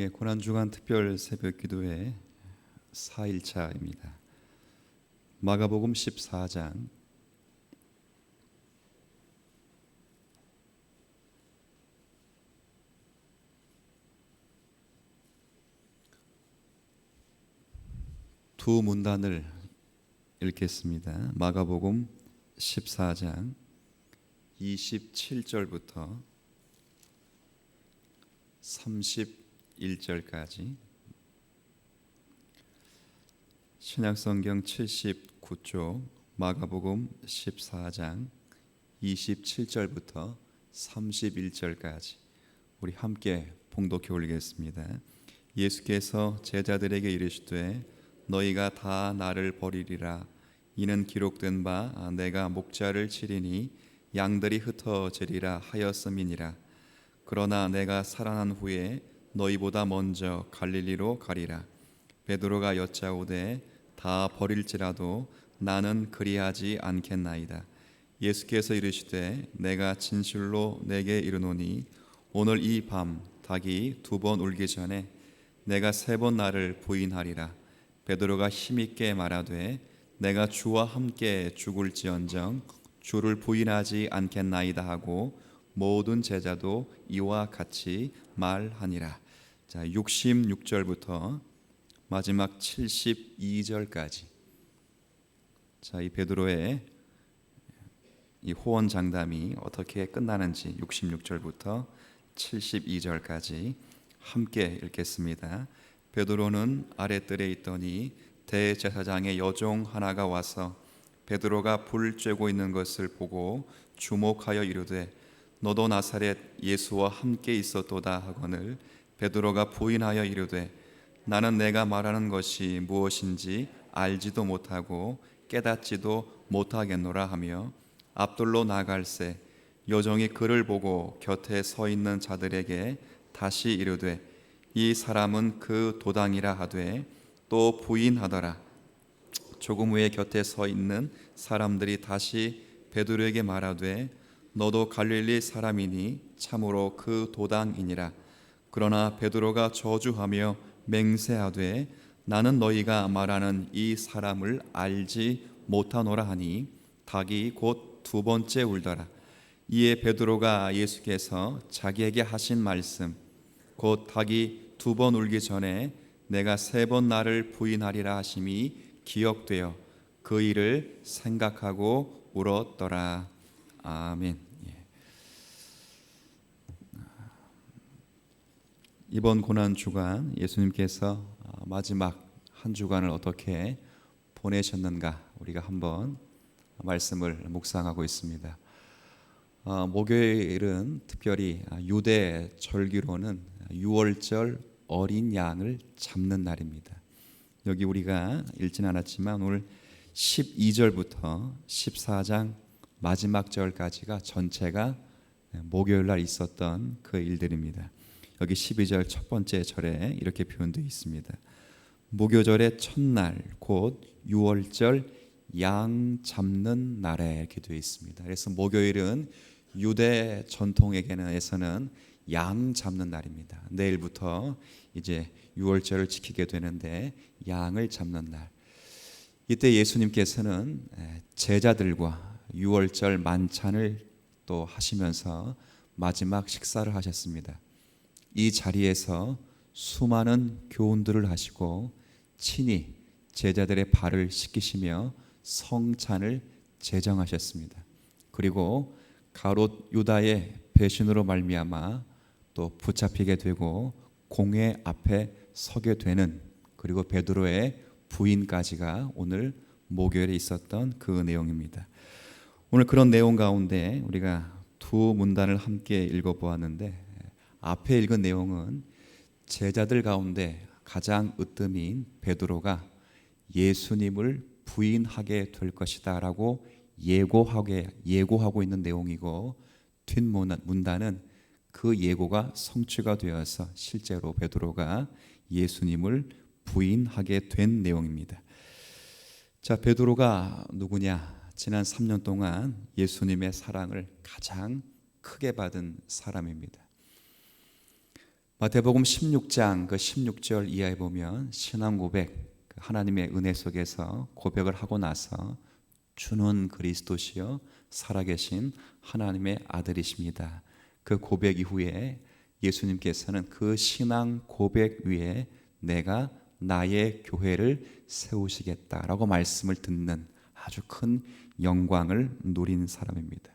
고난주간 특별 새벽기도회 4일차입니다. 마가복음 14장 두 문단을 읽겠습니다. 마가복음 14장 27절부터 31절까지, 신약성경 79쪽 마가복음 14장 27절부터 31절까지 우리 함께 봉독해 올리겠습니다. 예수께서 제자들에게 이르시되 너희가 다 나를 버리리라. 이는 기록된 바 내가 목자를 치리니 양들이 흩어지리라 하였음이니라. 그러나 내가 살아난 후에 너희보다 먼저 갈릴리로 가리라. 베드로가 여짜오되 다 버릴지라도 나는 그리하지 않겠나이다. 예수께서 이르시되 내가 진실로 내게 이르노니 오늘 이 밤 닭이 2번 울기 전에 내가 3번 나를 부인하리라. 베드로가 힘있게 말하되 내가 주와 함께 죽을지언정 주를 부인하지 않겠나이다 하고 모든 제자도 이와 같이 말하니라. 자, 66절부터 마지막 72절까지, 자, 이 베드로의 이 호언 장담이 어떻게 끝나는지 66절부터 72절까지 함께 읽겠습니다. 베드로는 아랫뜰에 있더니 대제사장의 여종 하나가 와서 베드로가 불 쬐고 있는 것을 보고 주목하여 이르되 너도 나사렛 예수와 함께 있었도다 하거늘 베드로가 부인하여 이르되 나는 내가 말하는 것이 무엇인지 알지도 못하고 깨닫지도 못하겠노라 하며 앞돌로 나갈새 여종이 그를 보고 곁에 서 있는 자들에게 다시 이르되 이 사람은 그 도당이라 하되 또 부인하더라. 조금 후에 곁에 서 있는 사람들이 다시 베드로에게 말하되 너도 갈릴리 사람이니 참으로 그 도당이니라. 그러나 베드로가 저주하며 맹세하되 나는 너희가 말하는 이 사람을 알지 못하노라 하니 닭이 곧 2번째 울더라. 이에 베드로가 예수께서 자기에게 하신 말씀 곧 닭이 2번 울기 전에 내가 3번 나를 부인하리라 하심이 기억되어 그 일을 생각하고 울었더라. 아멘. 이번 고난 주간 예수님께서 마지막 한 주간을 어떻게 보내셨는가 우리가 한번 말씀을 묵상하고 있습니다. 목요일은 특별히 유대 절기로는 유월절 어린 양을 잡는 날입니다. 여기 우리가 읽진 않았지만 오늘 12절부터 14장 마지막 절까지가 전체가 목요일 날 있었던 그 일들입니다. 여기 12절 첫 번째 절에 이렇게 표현되어 있습니다. 무교절의 첫날 곧 유월절 양 잡는 날에 이렇게 되어 있습니다. 그래서 목요일은 유대 전통에게는 양 잡는 날입니다. 내일부터 이제 유월절을 지키게 되는데 양을 잡는 날, 이때 예수님께서는 제자들과 유월절 만찬을 또 하시면서 마지막 식사를 하셨습니다. 이 자리에서 수많은 교훈들을 하시고 친히 제자들의 발을 씻기시며 성찬을 제정하셨습니다. 그리고 가롯 유다의 배신으로 말미암아 또 붙잡히게 되고 공회 앞에 서게 되는, 그리고 베드로의 부인까지가 오늘 목요일에 있었던 그 내용입니다. 오늘 그런 내용 가운데 우리가 두 문단을 함께 읽어보았는데, 앞에 읽은 내용은 제자들 가운데 가장 으뜸인 베드로가 예수님을 부인하게 될 것이다 라고 예고하고 있는 내용이고, 뒷문단은 그 예고가 성취가 되어서 실제로 베드로가 예수님을 부인하게 된 내용입니다. 자, 베드로가 누구냐? 지난 3년 동안 예수님의 사랑을 가장 크게 받은 사람입니다. 마태복음 16장 그 16절 이하에 보면 신앙 고백, 하나님의 은혜 속에서 고백을 하고 나서 주는 그리스도시요 살아계신 하나님의 아들이십니다. 그 고백 이후에 예수님께서는 그 신앙 고백 위에 내가 나의 교회를 세우시겠다라고 말씀을 듣는 아주 큰 영광을 누린 사람입니다.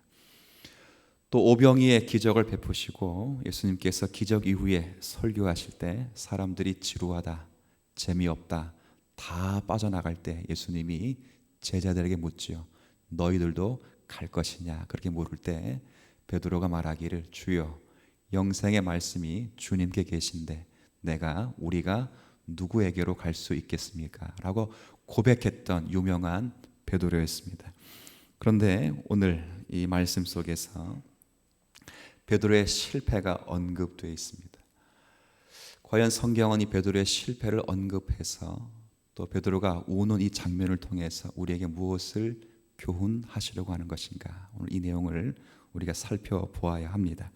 또 오병이의 기적을 베푸시고 예수님께서 기적 이후에 설교하실 때 사람들이 지루하다, 재미없다, 다 빠져나갈 때 예수님이 제자들에게 묻지요. 너희들도 갈 것이냐? 그렇게 물을 때 베드로가 말하기를 주여 영생의 말씀이 주님께 계신데 우리가 누구에게로 갈 수 있겠습니까? 라고 고백했던 유명한 베드로였습니다. 그런데 오늘 이 말씀 속에서 베드로의 실패가 언급되어 있습니다. 과연 성경은 이 베드로의 실패를 언급해서 또 베드로가 우는 이 장면을 통해서 우리에게 무엇을 교훈하시려고 하는 것인가? 오늘 이 내용을 우리가 살펴보아야 합니다.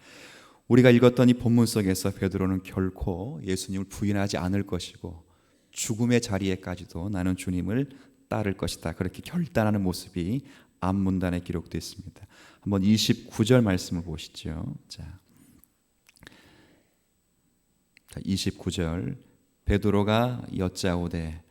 우리가 읽었던 이 본문 속에서 베드로는 결코 예수님을 부인하지 않을 것이고 죽음의 자리에까지도 나는 주님을 따를 것이다, 그렇게 결단하는 모습이 앞문단에 기록되어 있습니다. 한번 29절 말씀을 보시죠. 자, 29절 베드로가 여짜오되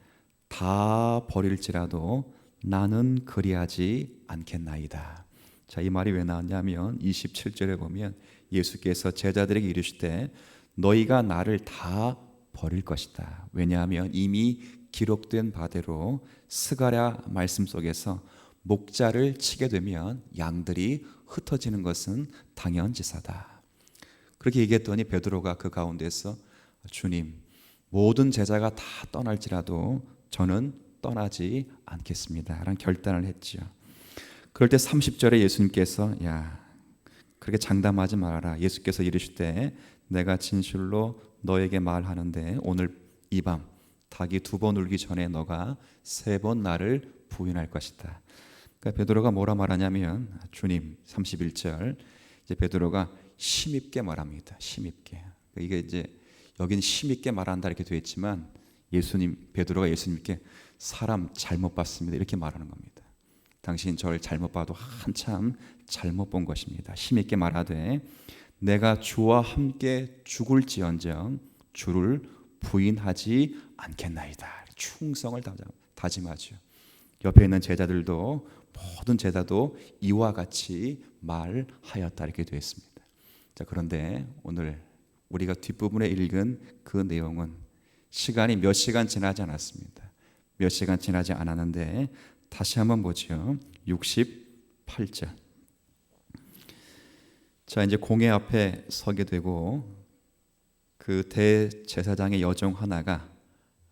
다 버릴지라도 나는 그리하지 않겠나이다. 자, 이 말이 왜 나왔냐면 27절에 보면 예수께서 제자들에게 이르시되 너희가 나를 다 버릴 것이다. 왜냐하면 이미 기록된 바대로 스가랴 말씀 속에서 목자를 치게 되면 양들이 흩어지는 것은 당연지사다. 그렇게 얘기했더니 베드로가 그 가운데서 주님, 모든 제자가 다 떠날지라도 저는 떠나지 않겠습니다 라는 결단을 했지요. 그럴 때 30절에 예수님께서 그렇게 장담하지 말아라. 예수께서 이르시되 내가 진실로 너에게 말하는데 오늘 이 밤 닭이 2번 울기 전에 너가 3번 나를 부인할 것이다. 그러니까 베드로가 뭐라 말하냐면 주님, 31절 이제 베드로가 힘있게 말합니다. 힘있게. 이게 이제 여기는 힘있게 말한다 이렇게 되어 있지만 베드로가 예수님께 사람 잘못 봤습니다 이렇게 말하는 겁니다. 당신 저를 잘못 봐도 한참 잘못 본 것입니다. 힘있게 말하되 내가 주와 함께 죽을지언정 주를 부인하지 않겠나이다. 충성을 다짐하죠. 옆에 있는 제자들도 모든 제자도 이와 같이 말하였다 이렇게 되어 있습니다. 자, 그런데 오늘 우리가 뒷부분에 읽은 그 내용은 시간이 몇 시간 지나지 않았습니다. 몇 시간 지나지 않았는데 다시 한번 보죠. 68절. 자, 이제 공회 앞에 서게 되고 그 대제사장의 여종 하나가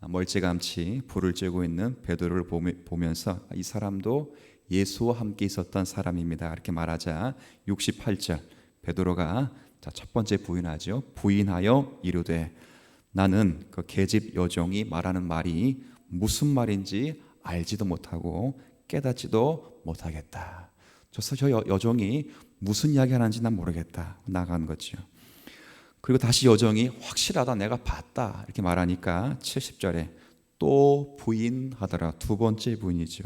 멀찌감치 불을 쬐고 있는 베드로를 보면서 이 사람도 예수와 함께 있었던 사람입니다 이렇게 말하자 68절 베드로가 첫 번째 부인하죠. 부인하여 이르되 나는 그 계집 여종이 말하는 말이 무슨 말인지 알지도 못하고 깨닫지도 못하겠다. 저 여종이 무슨 이야기 하는지 난 모르겠다. 나간 거죠. 그리고 다시 여종이 확실하다, 내가 봤다 이렇게 말하니까 70절에 또 부인하더라. 2번째 부인이죠.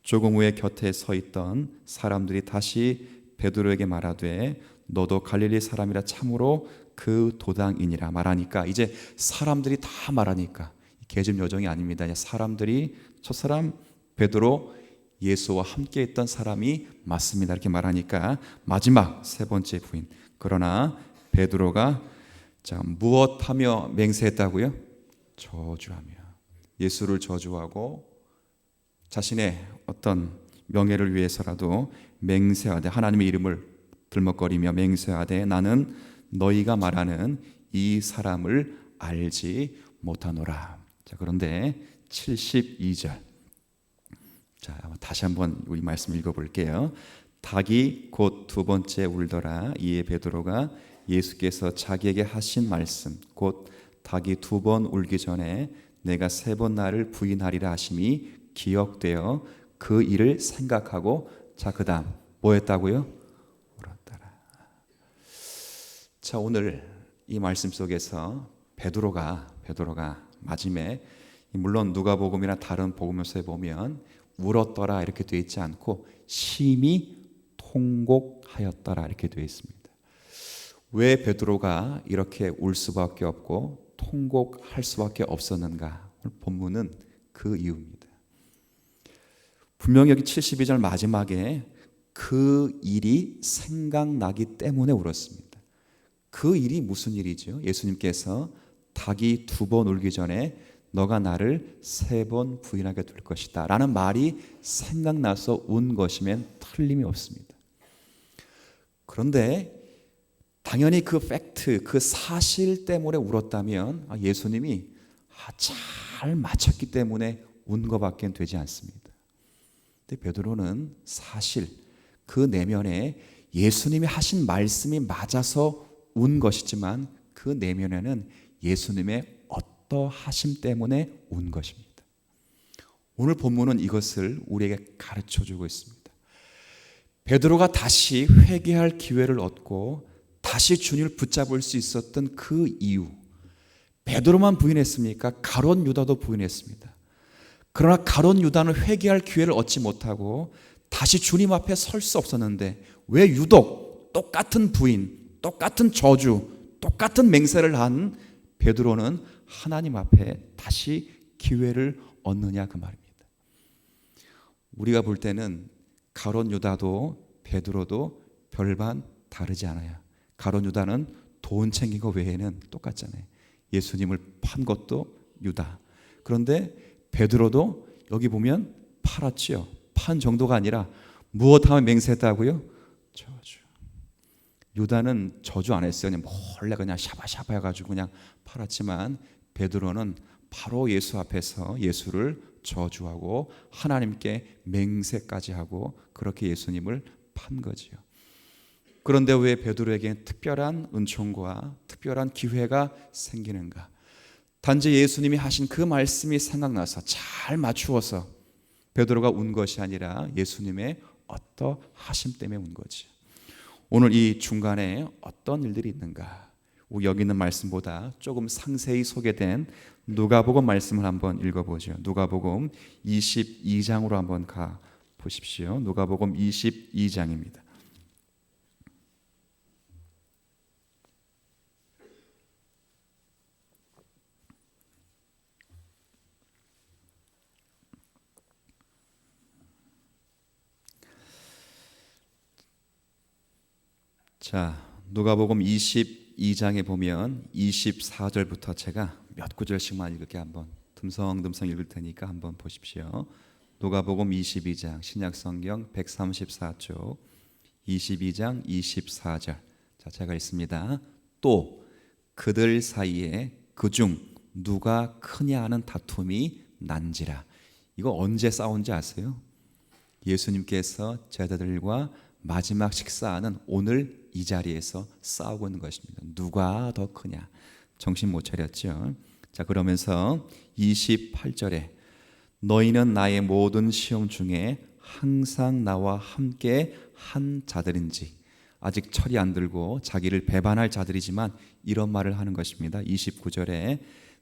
조금 후에 곁에 서 있던 사람들이 다시 베드로에게 말하되 너도 갈릴리 사람이라 참으로 그 도당이니라 말하니까 이제 사람들이 다 말하니까 계집 여종이 아닙니다. 사람들이 저 사람 베드로 예수와 함께 있던 사람이 맞습니다 이렇게 말하니까 마지막 3번째 부인. 그러나 베드로가 무엇하며 맹세했다고요? 저주하며. 예수를 저주하고 자신의 어떤 명예를 위해서라도 맹세하되 하나님의 이름을 들먹거리며 맹세하되 나는 너희가 말하는 이 사람을 알지 못하노라. 자, 그런데 72절. 자, 다시 한번 우리 말씀 읽어볼게요. 닭이 곧 2번째 울더라. 이에 베드로가 예수께서 자기에게 하신 말씀 곧 닭이 2번 울기 전에 내가 3번 나를 부인하리라 하심이 기억되어 그 일을 생각하고 자, 그 다음 뭐 했다고요? 울었더라. 자, 오늘 이 말씀 속에서 베드로가 마침에, 물론 누가복음이나 다른 복음서에 보면 울었더라 이렇게 되어 있지 않고 심히 통곡하였더라 이렇게 되어 있습니다. 왜 베드로가 이렇게 울 수밖에 없고 통곡할 수밖에 없었는가? 오늘 본문은 그 이유입니다. 분명히 여기 72절 마지막에 그 일이 생각나기 때문에 울었습니다. 그 일이 무슨 일이죠? 예수님께서 닭이 2번 울기 전에 너가 나를 3번 부인하게 될 것이다 라는 말이 생각나서 운 것이면 틀림이 없습니다. 그런데 당연히 그 팩트, 그 사실 때문에 울었다면 예수님이 잘 맞췄기 때문에 운 것밖에 되지 않습니다. 근데 베드로는 사실 그 내면에 예수님이 하신 말씀이 맞아서 운 것이지만 그 내면에는 예수님의 어떠하심 때문에 운 것입니다. 오늘 본문은 이것을 우리에게 가르쳐주고 있습니다. 베드로가 다시 회개할 기회를 얻고 다시 주님을 붙잡을 수 있었던 그 이유, 베드로만 부인했습니까? 가룟 유다도 부인했습니다. 그러나 가룟 유다는 회개할 기회를 얻지 못하고 다시 주님 앞에 설 수 없었는데 왜 유독 똑같은 부인, 똑같은 저주, 똑같은 맹세를 한 베드로는 하나님 앞에 다시 기회를 얻느냐 그 말입니다. 우리가 볼 때는 가룟 유다도 베드로도 별반 다르지 않아요. 가룟 유다는 돈 챙긴 거 외에는 똑같잖아요. 예수님을 판 것도 유다. 그런데 베드로도 여기 보면 팔았지요. 판 정도가 아니라 무엇하면 맹세했다고요? 저주. 유다는 저주 안 했어요. 그냥 몰래 그냥 샤바샤바 해가지고 그냥 팔았지만 베드로는 바로 예수 앞에서 예수를 저주하고 하나님께 맹세까지 하고 그렇게 예수님을 판 거지요. 그런데 왜 베드로에게 특별한 은총과 특별한 기회가 생기는가? 단지 예수님이 하신 그 말씀이 생각나서 잘 맞추어서 베드로가 운 것이 아니라 예수님의 어떠하심 때문에 운 거지. 오늘 이 중간에 어떤 일들이 있는가? 여기 있는 말씀보다 조금 상세히 소개된 누가복음 말씀을 한번 읽어보죠. 누가복음 22장으로 한번 가 보십시오. 누가복음 22장입니다. 자, 누가복음 22장에 보면 24절부터 제가 몇 구절씩만 읽을게 한번 듬성듬성 읽을 테니까 한번 보십시오. 누가복음 22장 신약성경 134쪽 22장 24절. 자, 제가 읽습니다. 또 그들 사이에 그중 누가 크냐 하는 다툼이 난지라. 이거 언제 싸운지 아세요? 예수님께서 제자들과 마지막 식사하는 오늘 이 자리에서 싸우고 있는 것입니다. 누가 더 크냐? 정신 못 차렸죠. 자, 그러면서 28절에 너희는 나의 모든 시험 중에 항상 나와 함께 한 자들인지, 아직 철이 안 들고 자기를 배반할 자들이지만 이런 말을 하는 것입니다. 29절에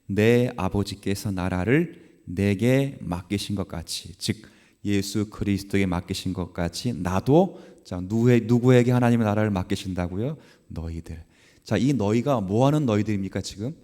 내 아버지께서 나라를 내게 맡기신 것 같이, 즉 예수 그리스도에게 맡기신 것 같이 나도 자, 누구에게 하나님의 나라를 맡기신다고요? 너희들. 자, 이 너희가 뭐 하는 너희들입니까 지금?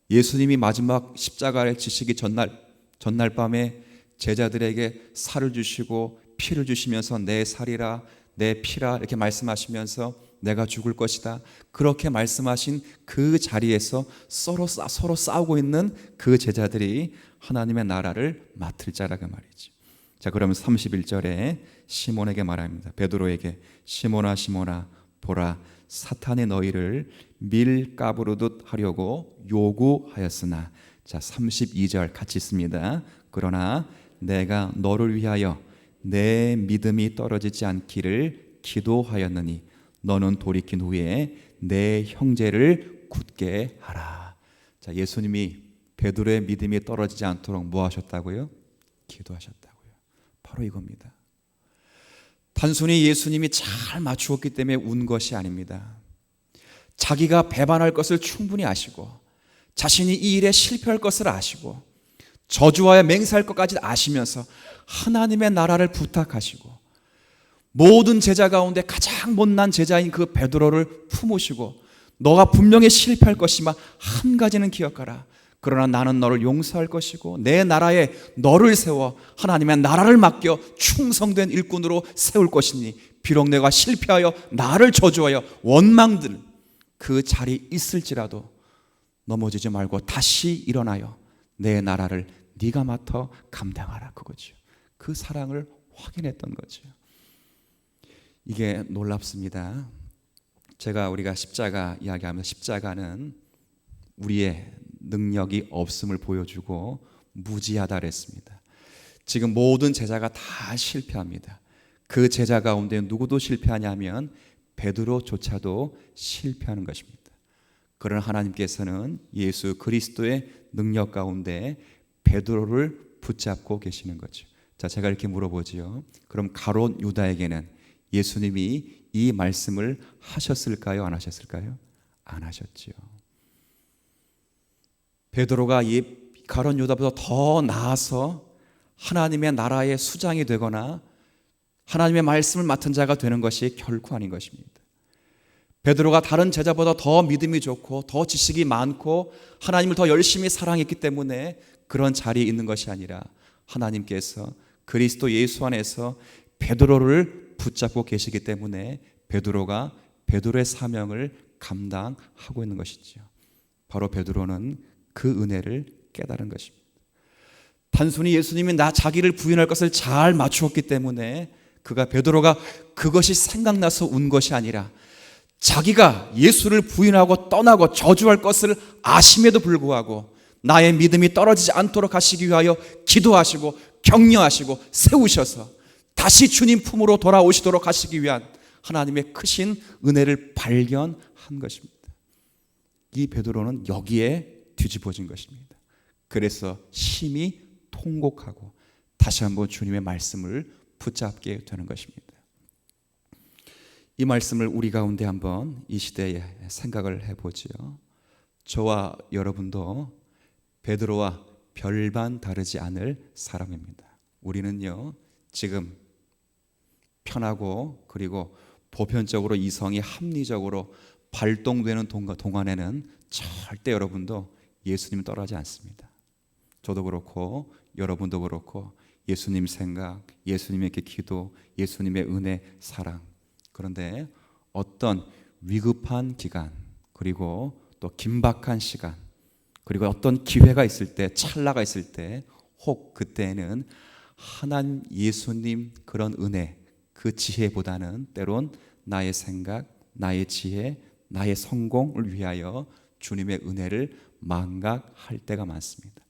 예수님이 마지막 십자가를 지시기 전날 밤에 제자들에게 살을 주시고 피를 주시면서 내 살이라 내 피라 이렇게 말씀하시면서 내가 죽을 것이다. 그렇게 말씀하신 그 자리에서 서로 싸우고 있는 그 제자들이 하나님의 나라를 맡을 자라고 말이죠. 자, 그러면 31절에 시몬에게 말합니다. 베드로에게 시몬아 시몬아 보라 사탄이 너희를 밀가부르듯 하려고 요구하였으나, 자 32절 같이 있습니다. 그러나 내가 너를 위하여 내 믿음이 떨어지지 않기를 기도하였느니 너는 돌이킨 후에 내 형제를 굳게 하라. 자, 예수님이 베드로의 믿음이 떨어지지 않도록 뭐 하셨다고요? 기도하셨다고요. 바로 이겁니다. 단순히 예수님이 잘 맞추었기 때문에 운 것이 아닙니다. 자기가 배반할 것을 충분히 아시고 자신이 이 일에 실패할 것을 아시고 저주하여 맹세할 것까지 아시면서 하나님의 나라를 부탁하시고 모든 제자 가운데 가장 못난 제자인 그 베드로를 품으시고 너가 분명히 실패할 것이지만 한 가지는 기억하라. 그러나 나는 너를 용서할 것이고 내 나라에 너를 세워 하나님의 나라를 맡겨 충성된 일꾼으로 세울 것이니 비록 내가 실패하여 나를 저주하여 원망들 그 자리에 있을지라도 넘어지지 말고 다시 일어나여 내 나라를 네가 맡아 감당하라. 그거죠. 그 사랑을 확인했던 거죠. 이게 놀랍습니다. 우리가 십자가 이야기하면 십자가는 우리의 능력이 없음을 보여주고 무지하다 그랬습니다. 지금 모든 제자가 다 실패합니다. 그 제자 가운데 누구도 실패하냐면 베드로조차도 실패하는 것입니다. 그러나 하나님께서는 예수 그리스도의 능력 가운데 베드로를 붙잡고 계시는 거죠. 자, 제가 이렇게 물어보지요. 그럼 가룟 유다에게는 예수님이 이 말씀을 하셨을까요? 안 하셨을까요? 안 하셨지요. 베드로가 이 가룟 유다보다 더 나아서 하나님의 나라의 수장이 되거나 하나님의 말씀을 맡은 자가 되는 것이 결코 아닌 것입니다. 베드로가 다른 제자보다 더 믿음이 좋고 더 지식이 많고 하나님을 더 열심히 사랑했기 때문에 그런 자리에 있는 것이 아니라 하나님께서 그리스도 예수 안에서 베드로를 붙잡고 계시기 때문에 베드로가 베드로의 사명을 감당하고 있는 것이죠. 바로 베드로는 그 은혜를 깨달은 것입니다. 단순히 예수님이 자기를 부인할 것을 잘 맞추었기 때문에 베드로가 그것이 생각나서 운 것이 아니라 자기가 예수를 부인하고 떠나고 저주할 것을 아심에도 불구하고 나의 믿음이 떨어지지 않도록 하시기 위하여 기도하시고 격려하시고 세우셔서 다시 주님 품으로 돌아오시도록 하시기 위한 하나님의 크신 은혜를 발견한 것입니다. 이 베드로는 여기에 뒤집어진 것입니다. 그래서 심히 통곡하고 다시 한번 주님의 말씀을 붙잡게 되는 것입니다. 이 말씀을 우리 가운데 한번 이 시대에 생각을 해보지요. 저와 여러분도 베드로와 별반 다르지 않을 사람입니다. 우리는요 지금 편하고 그리고 보편적으로 이성이 합리적으로 발동되는 동안에는 절대 여러분도 예수님 떠나지 않습니다. 저도 그렇고 여러분도 그렇고 예수님 생각, 예수님의 기도, 예수님의 은혜, 사랑. 그런데 어떤 위급한 기간 그리고 또 긴박한 시간 그리고 어떤 기회가 있을 때 찰나가 있을 때 혹 그때는 하나님 예수님 그런 은혜 그 지혜보다는 때론 나의 생각, 나의 지혜, 나의 성공을 위하여 주님의 은혜를 망각할 때가 많습니다.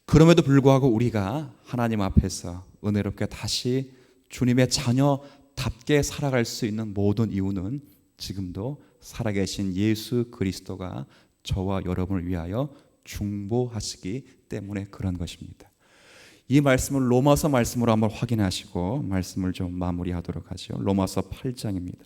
그럼에도 불구하고 우리가 하나님 앞에서 은혜롭게 다시 주님의 자녀답게 살아갈 수 있는 모든 이유는 지금도 살아계신 예수 그리스도가 저와 여러분을 위하여 중보하시기 때문에 그런 것입니다. 이 말씀을 로마서 말씀으로 한번 확인하시고 말씀을 좀 마무리하도록 하죠. 로마서 8장입니다.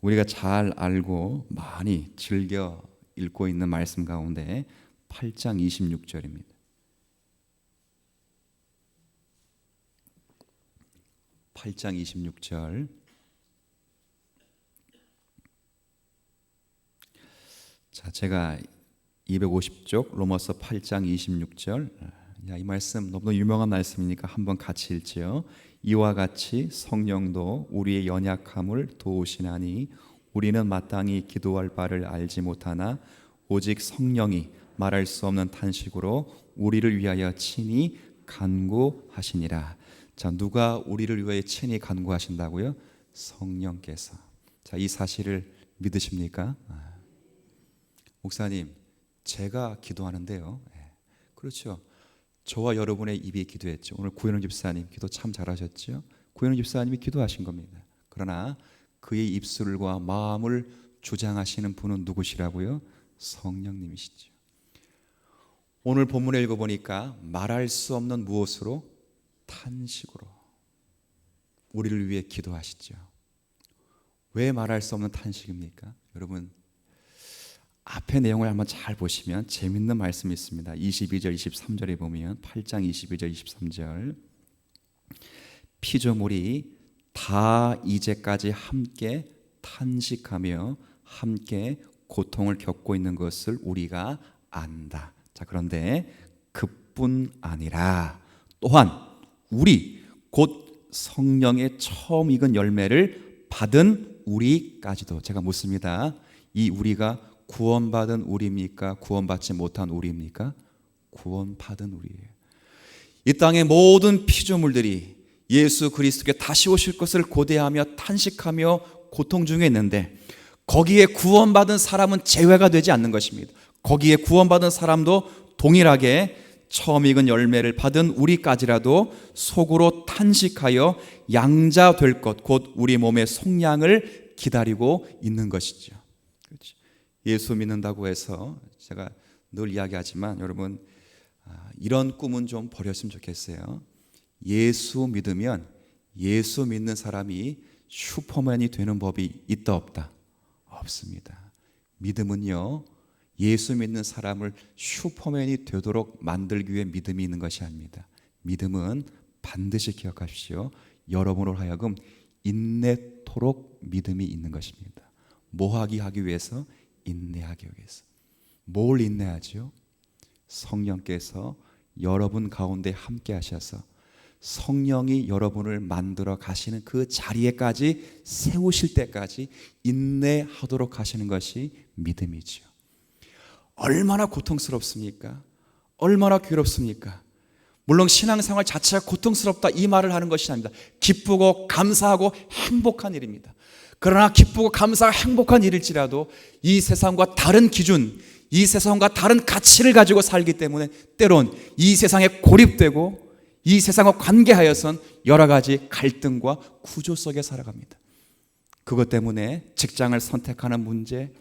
우리가 잘 알고 많이 즐겨 읽고 있는 말씀 가운데 8장 26절입니다. 8장 26절. 자, 제가 250쪽 로마서 8장 26절. 이 말씀 너무 유명한 말씀이니까 한번 같이 읽지요. 이와 같이 성령도 우리의 연약함을 도우시나니 우리는 마땅히 기도할 바를 알지 못하나 오직 성령이 말할 수 없는 탄식으로 우리를 위하여 친히 간구하시니라. 자, 누가 우리를 위하여 친히 간구하신다고요? 성령께서. 자, 이 사실을 믿으십니까? 목사님, 제가 기도하는데요. 그렇죠. 저와 여러분의 입이 기도했죠. 오늘 구현우 집사님 기도 참 잘하셨죠. 구현우 집사님이 기도하신 겁니다. 그러나 그의 입술과 마음을 주장하시는 분은 누구시라고요? 성령님이시죠. 오늘 본문을 읽어보니까 말할 수 없는 무엇으로? 탄식으로 우리를 위해 기도하시죠. 왜 말할 수 없는 탄식입니까? 여러분, 앞의 내용을 한번 잘 보시면 재밌는 말씀이 있습니다. 22절 23절에 보면 8장 22절 23절 피조물이 다 이제까지 함께 탄식하며 함께 고통을 겪고 있는 것을 우리가 안다. 자, 그런데 그뿐 아니라 또한 우리 곧 성령의 처음 익은 열매를 받은 우리까지도, 제가 묻습니다. 이 우리가 구원받은 우리입니까? 구원받지 못한 우리입니까? 구원받은 우리예요. 이 땅의 모든 피조물들이 예수 그리스도께 다시 오실 것을 고대하며 탄식하며 고통 중에 있는데 거기에 구원받은 사람은 제외가 되지 않는 것입니다. 거기에 구원받은 사람도 동일하게 처음 익은 열매를 받은 우리까지라도 속으로 탄식하여 양자 될 것, 곧 우리 몸의 속량을 기다리고 있는 것이죠. 그렇죠. 예수 믿는다고 해서 제가 늘 이야기하지만 여러분, 이런 꿈은 좀 버렸으면 좋겠어요. 예수 믿으면 예수 믿는 사람이 슈퍼맨이 되는 법이 있다 없다? 없습니다. 믿음은요, 예수 믿는 사람을 슈퍼맨이 되도록 만들기 위해 믿음이 있는 것이 아닙니다. 믿음은 반드시 기억하십시오. 여러분으로 하여금 인내토록 믿음이 있는 것입니다. 뭐하기 하기 위해서? 인내하기 위해서. 뭘 인내하죠? 성령께서 여러분 가운데 함께 하셔서 성령이 여러분을 만들어 가시는 그 자리에까지 세우실 때까지 인내하도록 하시는 것이 믿음이죠. 얼마나 고통스럽습니까? 얼마나 괴롭습니까? 물론 신앙생활 자체가 고통스럽다 이 말을 하는 것이 아닙니다. 기쁘고 감사하고 행복한 일입니다. 그러나 기쁘고 감사하고 행복한 일일지라도 이 세상과 다른 기준, 이 세상과 다른 가치를 가지고 살기 때문에 때론 이 세상에 고립되고 이 세상과 관계하여선 여러 가지 갈등과 구조 속에 살아갑니다. 그것 때문에 직장을 선택하는 문제,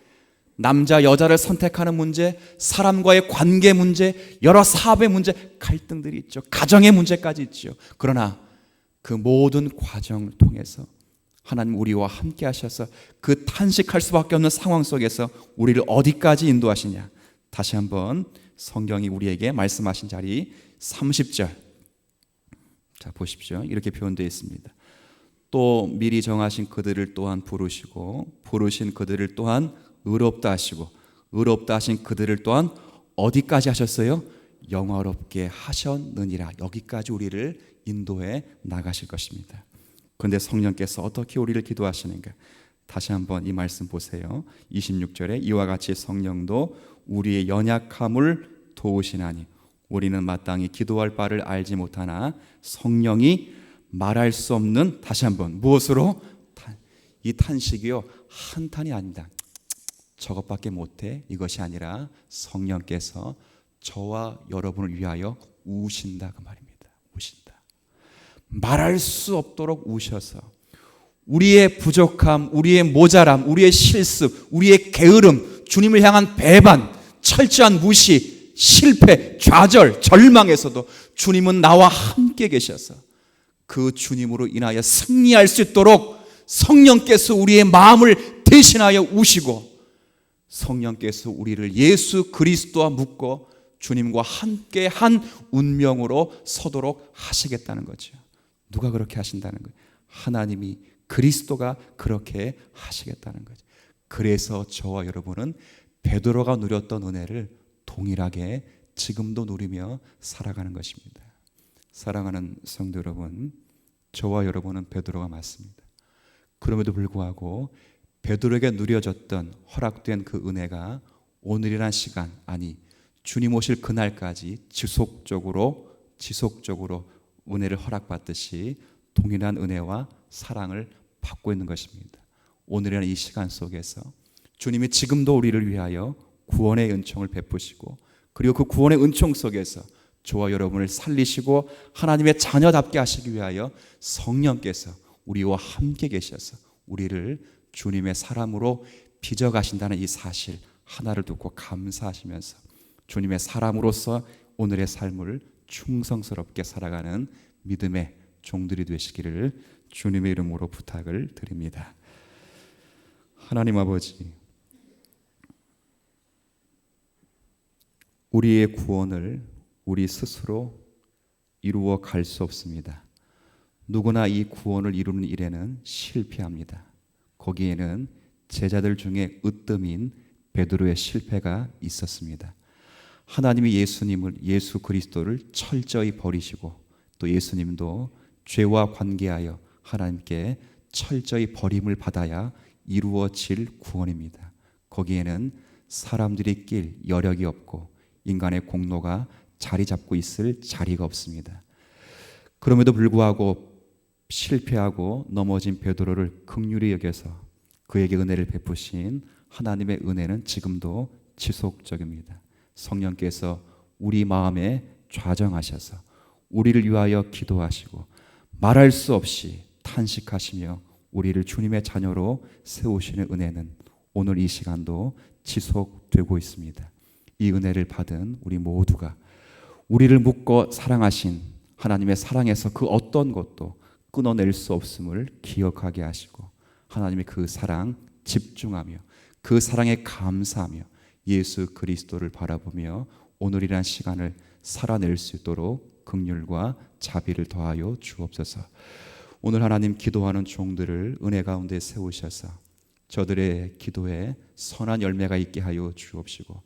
남자 여자를 선택하는 문제, 사람과의 관계 문제, 여러 사업의 문제, 갈등들이 있죠. 가정의 문제까지 있죠. 그러나 그 모든 과정을 통해서 하나님 우리와 함께 하셔서 그 탄식할 수밖에 없는 상황 속에서 우리를 어디까지 인도하시냐. 다시 한번 성경이 우리에게 말씀하신 자리 30절 자 보십시오. 이렇게 표현되어 있습니다. 또 미리 정하신 그들을 또한 부르시고 부르신 그들을 또한 의롭다 하시고 의롭다 하신 그들을 또한 어디까지 하셨어요? 영화롭게 하셨느니라. 여기까지 우리를 인도해 나가실 것입니다. 그런데 성령께서 어떻게 우리를 기도하시는가? 다시 한번 이 말씀 보세요. 26절에 이와 같이 성령도 우리의 연약함을 도우시나니 우리는 마땅히 기도할 바를 알지 못하나 성령이 말할 수 없는, 다시 한번 무엇으로? 이 탄식이요 한탄이 아닙니다. 저것밖에 못해 이것이 아니라 성령께서 저와 여러분을 위하여 우신다 그 말입니다. 우신다. 말할 수 없도록 우셔서 우리의 부족함, 우리의 모자람, 우리의 실습, 우리의 게으름, 주님을 향한 배반, 철저한 무시, 실패, 좌절, 절망에서도 주님은 나와 함께 계셔서 그 주님으로 인하여 승리할 수 있도록 성령께서 우리의 마음을 대신하여 우시고 성령께서 우리를 예수 그리스도와 묶어 주님과 함께 한 운명으로 서도록 하시겠다는 거죠. 누가 그렇게 하신다는 거예요? 하나님이, 그리스도가 그렇게 하시겠다는 거죠. 그래서 저와 여러분은 베드로가 누렸던 은혜를 동일하게 지금도 누리며 살아가는 것입니다. 사랑하는 성도 여러분, 저와 여러분은 베드로가 맞습니다. 그럼에도 불구하고 베드로에게 누려졌던 허락된 그 은혜가 오늘이란 시간, 아니 주님 오실 그날까지 지속적으로 은혜를 허락받듯이 동일한 은혜와 사랑을 받고 있는 것입니다. 오늘이라는 이 시간 속에서 주님이 지금도 우리를 위하여 구원의 은총을 베푸시고 그리고 그 구원의 은총 속에서 저와 여러분을 살리시고 하나님의 자녀답게 하시기 위하여 성령께서 우리와 함께 계셔서 우리를 주님의 사람으로 빚어가신다는 이 사실 하나를 듣고 감사하시면서 주님의 사람으로서 오늘의 삶을 충성스럽게 살아가는 믿음의 종들이 되시기를 주님의 이름으로 부탁을 드립니다. 하나님 아버지, 우리의 구원을 우리 스스로 이루어 갈 수 없습니다. 누구나 이 구원을 이루는 일에는 실패합니다. 거기에는 제자들 중에 으뜸인 베드로의 실패가 있었습니다. 하나님이 예수 그리스도를 철저히 버리시고 또 예수님도 죄와 관계하여 하나님께 철저히 버림을 받아야 이루어질 구원입니다. 거기에는 사람들이 낄 여력이 없고 인간의 공로가 자리 잡고 있을 자리가 없습니다. 그럼에도 불구하고 실패하고 넘어진 베드로를 긍휼히 여겨서 그에게 은혜를 베푸신 하나님의 은혜는 지금도 지속적입니다. 성령께서 우리 마음에 좌정하셔서 우리를 위하여 기도하시고 말할 수 없이 탄식하시며 우리를 주님의 자녀로 세우시는 은혜는 오늘 이 시간도 지속되고 있습니다. 이 은혜를 받은 우리 모두가 우리를 묶어 사랑하신 하나님의 사랑에서 그 어떤 것도 끊어낼 수 없음을 기억하게 하시고 하나님의 그 사랑 집중하며 그 사랑에 감사하며 예수 그리스도를 바라보며 오늘이란 시간을 살아낼 수 있도록 긍휼과 자비를 더하여 주옵소서. 오늘 하나님 기도하는 종들을 은혜 가운데 세우셔서 저들의 기도에 선한 열매가 있게 하여 주옵시고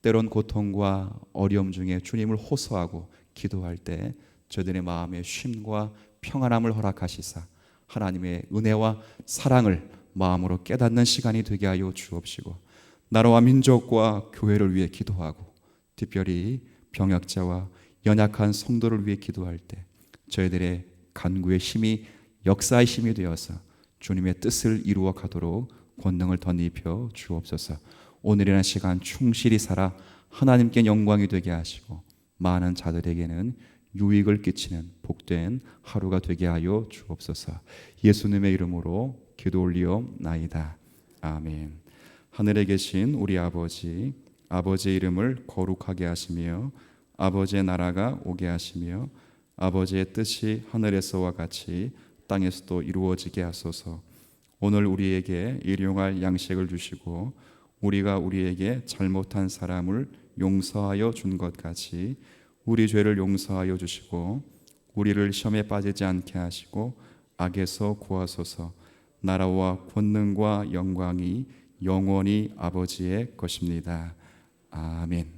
때론 고통과 어려움 중에 주님을 호소하고 기도할 때 저들의 마음에 쉼과 평안함을 허락하시사 하나님의 은혜와 사랑을 마음으로 깨닫는 시간이 되게 하여 주옵시고 나라와 민족과 교회를 위해 기도하고 특별히 병역자와 연약한 성도를 위해 기도할 때 저희들의 간구의 힘이 역사의 힘이 되어서 주님의 뜻을 이루어 가도록 권능을 덧입혀 주옵소서. 오늘이라는 시간 충실히 살아 하나님께 영광이 되게 하시고 많은 자들에게는 유익을 끼치는 복된 하루가 되게 하여 주옵소서. 예수님의 이름으로 기도 올리옵나이다. 아멘. 하늘에 계신 우리 아버지, 아버지의 이름을 거룩하게 하시며 아버지의 나라가 오게 하시며 아버지의 뜻이 하늘에서와 같이 땅에서도 이루어지게 하소서. 오늘 우리에게 일용할 양식을 주시고 우리가 우리에게 잘못한 사람을 용서하여 준 것 같이 우리 죄를 용서하여 주시고 우리를 시험에 빠지지 않게 하시고 악에서 구하소서. 나라와 권능과 영광이 영원히 아버지의 것입니다. 아멘.